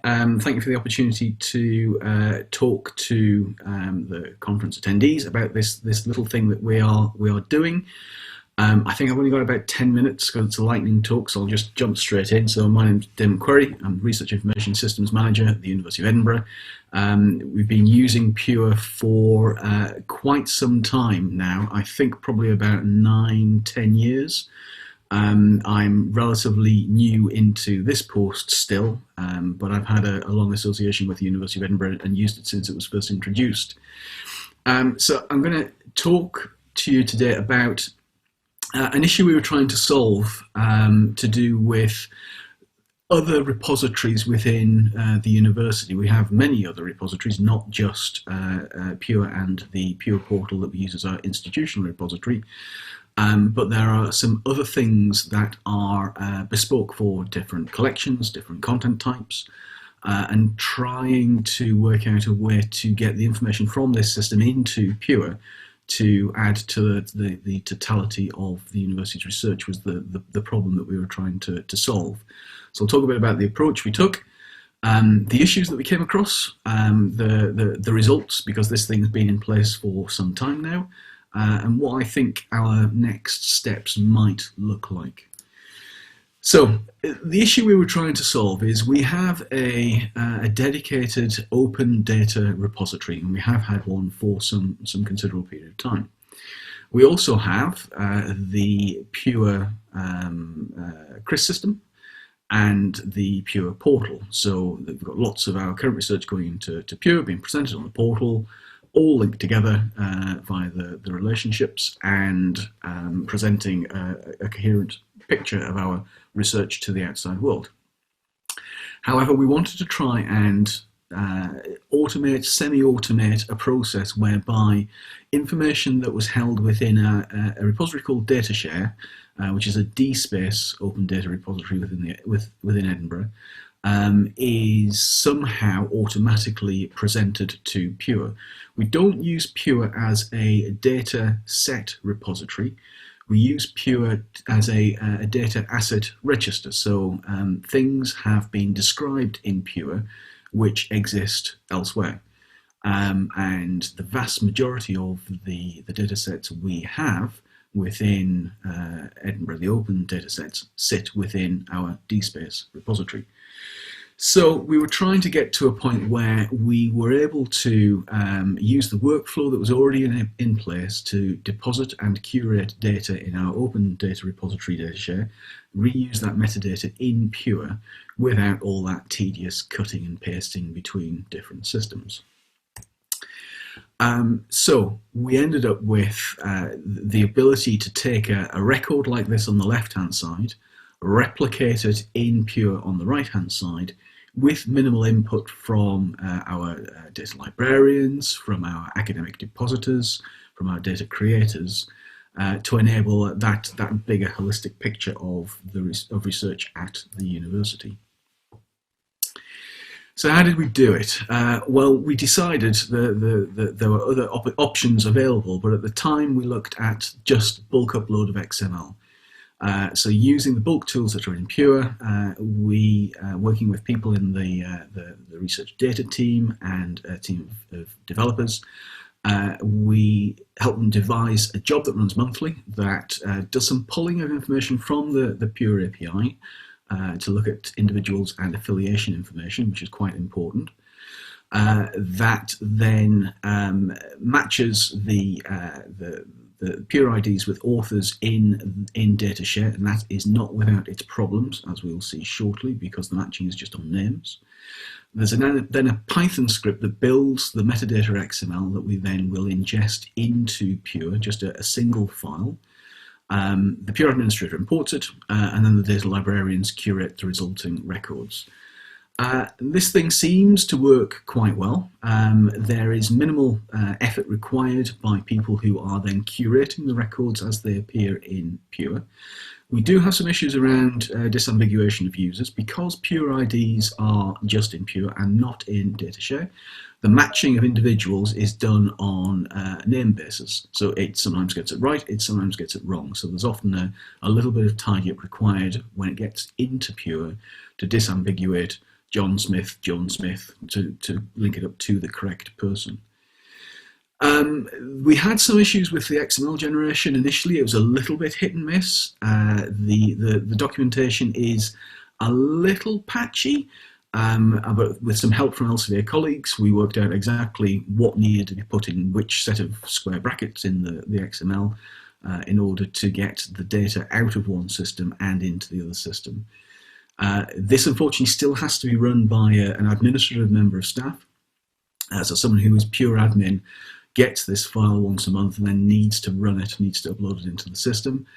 Thank you for the opportunity to talk to the conference attendees about this little thing that we are doing. I think I've only got about 10 minutes because it's a lightning talk, so I'll just jump straight in. So my name's Damon Querry. I'm Research Information Systems Manager at the University of Edinburgh. We've been using Pure for quite some time now. I think probably about 9-10 years. I'm relatively new into this post still, but I've had a long association with the University of Edinburgh and used it since it was first introduced. So I'm going to talk to you today about an issue we were trying to solve to do with other repositories within the university. We have many other repositories, not just Pure and the Pure portal that we use as our institutional repository. But there are some other things that are bespoke for different collections, different content types, and trying to work out a way to get the information from this system into Pure to add to the totality of the university's research was the problem that we were trying to solve. So I'll talk a bit about the approach we took, the issues that we came across, the results, because this thing's been in place for some time now, and what I think our next steps might look like. So the issue we were trying to solve is we have a dedicated open data repository, and we have had one for some considerable period of time. We also have the Pure CRIS system and the Pure portal. So we've got lots of our current research going into Pure, being presented on the portal, all linked together via the relationships, and presenting a coherent picture of our research to the outside world. However, we wanted to try and semi-automate a process whereby information that was held within a repository called DataShare, which is a DSpace open data repository within Edinburgh, is somehow automatically presented to Pure. We don't use Pure as a data set repository. We use Pure as a data asset register. So things have been described in Pure which exist elsewhere. And the vast majority of the data sets we have within Edinburgh, the open data sets, sit within our DSpace repository. So we were trying to get to a point where we were able to use the workflow that was already in place to deposit and curate data in our open data repository DataShare, reuse that metadata in Pure without all that tedious cutting and pasting between different systems. So we ended up with the ability to take a record like this on the left-hand side, replicate it in Pure on the right-hand side, with minimal input from our data librarians, from our academic depositors, from our data creators, to enable that bigger holistic picture of research at the university. So how did we do it? Well, we decided that there were other options available, but at the time we looked at just bulk upload of XML. So using the bulk tools that are in Pure, working with people in the research data team and a team of developers, we help them devise a job that runs monthly that does some pulling of information from the Pure API to look at individuals and affiliation information, which is quite important. That then matches the Pure IDs with authors in DataShare, and that is not without its problems, as we'll see shortly, because the matching is just on names. There's then a Python script that builds the metadata XML that we then will ingest into Pure, just a single file. The Pure administrator imports it, and then the data librarians curate the resulting records. This thing seems to work quite well. There is minimal effort required by people who are then curating the records as they appear in Pure. We do have some issues around disambiguation of users because Pure IDs are just in Pure and not in DataShare. The matching of individuals is done on a name basis, so it sometimes gets it right, it sometimes gets it wrong. So there's often a little bit of tidy up required when it gets into Pure to disambiguate John Smith, to link it up to the correct person. We had some issues with the XML generation initially. It was a little bit hit and miss. The documentation is a little patchy, but with some help from Elsevier colleagues, we worked out exactly what needed to be put in which set of square brackets in the XML in order to get the data out of one system and into the other system. This unfortunately still has to be run by an administrative member of staff. So someone who is pure admin gets this file once a month and then needs to run it, needs to upload it into the system.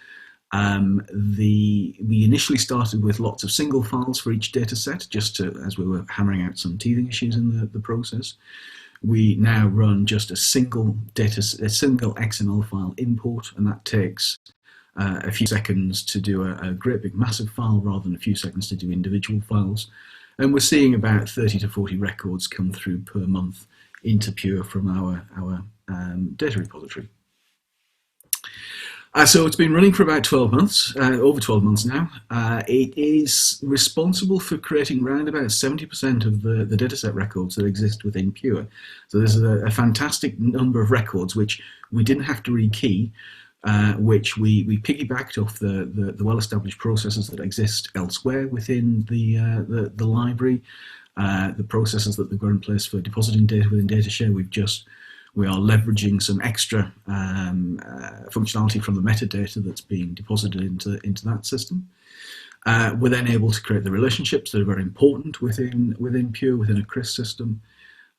We initially started with lots of single files for each data set, just to, as we were hammering out some teething issues in the process. We now run just a single XML file import, and that takes a few seconds to do a great big massive file rather than a few seconds to do individual files. And we're seeing about 30 to 40 records come through per month into Pure from our data repository. So it's been running for about 12 months, over 12 months now. It is responsible for creating around about 70% of the dataset records that exist within Pure. So this is a fantastic number of records which we didn't have to rekey, which we piggybacked off the well-established processes that exist elsewhere within the library. The processes that they've got in place for depositing data within DataShare, we are leveraging some extra functionality from the metadata that's being deposited into that system. We're then able to create the relationships that are very important within Pure, within a CRIS system.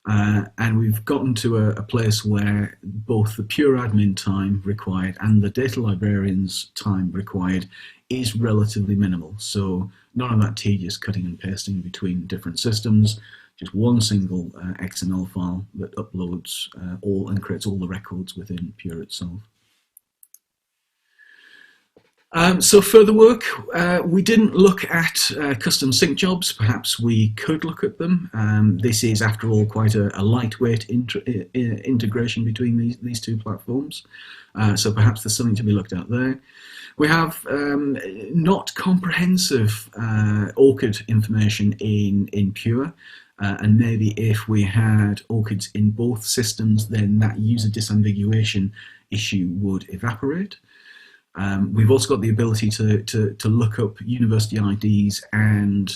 And we've gotten to a place where both the Pure admin time required and the data librarian's time required is relatively minimal. So none of that tedious cutting and pasting between different systems, just one single XML file that uploads all and creates all the records within Pure itself. So further work, we didn't look at custom sync jobs. Perhaps we could look at them. This is, after all, quite a lightweight integration between these two platforms. So perhaps there's something to be looked at there. We have not comprehensive ORCID information in Pure. And maybe if we had ORCIDs in both systems, then that user disambiguation issue would evaporate. We've also got the ability to look up university IDs and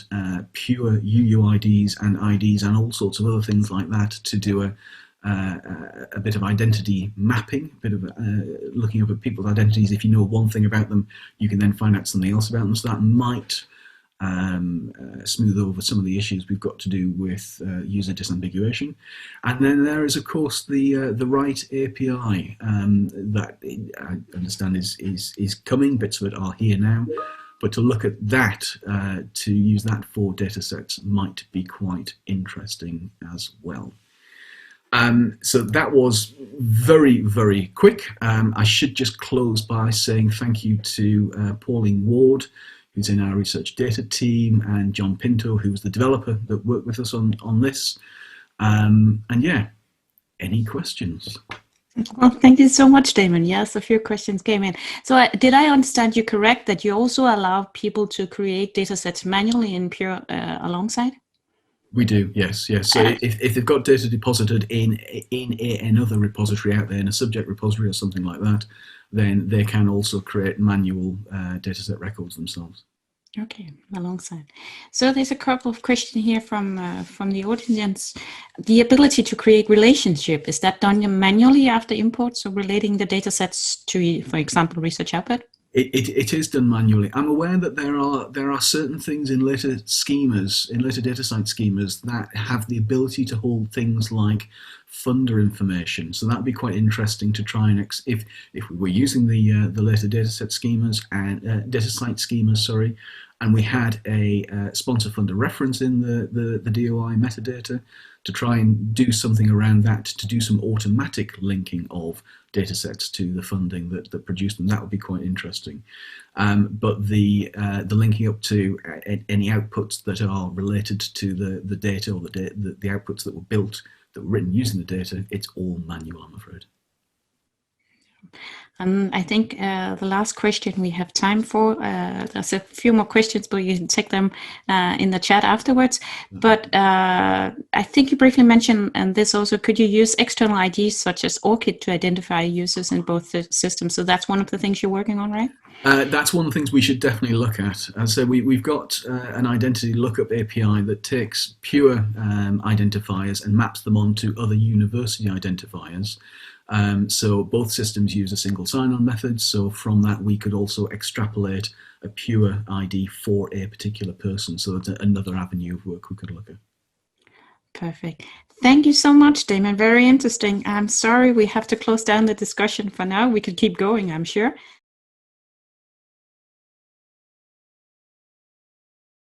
Pure UUIDs and IDs and all sorts of other things like that to do a bit of identity mapping, a bit of looking up at people's identities. If you know one thing about them, you can then find out something else about them. So that might smooth over some of the issues we've got to do with user disambiguation. And then there is, of course, the right API that I understand is coming. Bits of it are here now, but to look at that, to use that for data sets might be quite interesting as well. So that was very, very quick. I should just close by saying thank you to Pauline Ward, who's in our research data team, and John Pinto, who's the developer that worked with us on this. And yeah, any questions? Well, thank you so much, Damon. Yes, a few questions came in. So did I understand you correct that you also allow people to create data sets manually in Pure alongside? We do, yes. So if they've got data deposited in another repository out there, in a subject repository or something like that, then they can also create manual dataset records themselves. Okay, alongside. So there's a couple of questions here from the audience. The ability to create relationship, is that done manually after import? So relating the datasets to, for example, research output? It is done manually. I'm aware that there are certain things in later schemas, in later DataSite schemas, that have the ability to hold things like funder information. So that'd be quite interesting to try and if we were using the later dataset schemas and DataSite schemas, sorry, and we had a sponsor funder reference in the DOI metadata, to try and do something around that, to do some automatic linking of datasets to the funding that produced them. That would be quite interesting. But the linking up to any outputs that are related to the data, or the outputs that were built, that were written using the data, it's all manual, I'm afraid. And I think the last question we have time for, there's a few more questions, but you can take them in the chat afterwards. But I think you briefly mentioned, and this also, could you use external IDs such as ORCID to identify users in both the systems? So that's one of the things you're working on, right? That's one of the things we should definitely look at. So we've got an identity lookup API that takes pure identifiers and maps them onto other university identifiers. So both systems use a single sign-on method. So from that, we could also extrapolate a pure ID for a particular person. So that's another avenue of work we could look at. Perfect. Thank you so much, Damon. Very interesting. I'm sorry we have to close down the discussion for now. We could keep going, I'm sure.